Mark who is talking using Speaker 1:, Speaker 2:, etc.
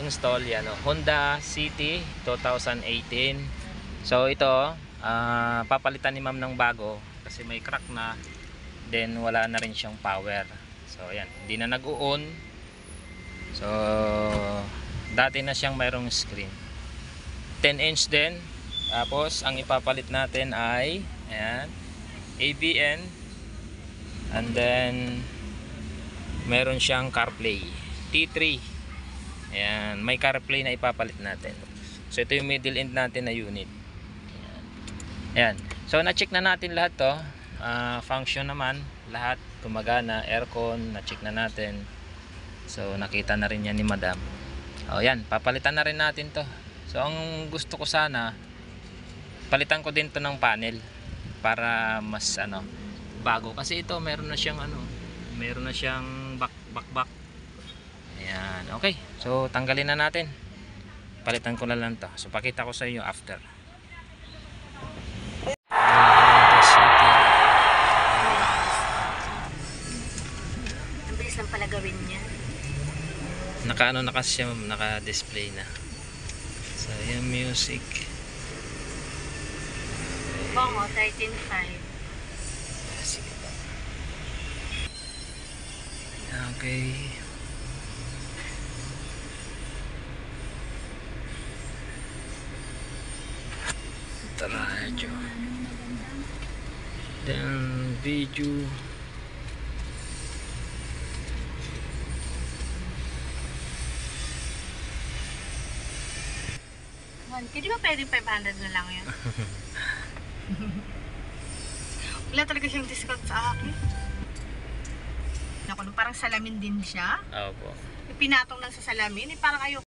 Speaker 1: install yan, Honda City 2018. So ito papalitan ni ma'am ng bago kasi may crack na, then wala na rin siyang power. So ayan, hindi na nag-on. So dati na siyang mayroong screen, 10 inch din. Tapos ang ipapalit natin ay ayan, ABN, and then meron siyang CarPlay T3. Ayan, may CarPlay na ipapalit natin. So ito yung middle end natin na unit. Ayan. So na-check na natin lahat to. Function naman lahat, gumagana, aircon, na-check na natin. So nakita na rin yan ni madam. O yan, papalitan na rin natin to. So ang gusto ko sana, palitan ko din to ng panel para mas bago, kasi ito meron na siyang meron na siyang back. Ayan, okay. So tanggalin na natin. Palitan ko na lang to. So pakita ko sa inyo after.
Speaker 2: Ang bilis lang pala gawin niya.
Speaker 1: Na kasi siya, naka-display na. So yung music.
Speaker 2: Bongo, 13.5.
Speaker 1: Sige pa. Okay. Radyo. Then video.
Speaker 2: Hindi ba pwedeng 500 na lang yun? Wala talaga siyang discount sa akin. Parang salamin din siya.
Speaker 1: Opo.
Speaker 2: Pinatong lang sa salamin. Parang ayoko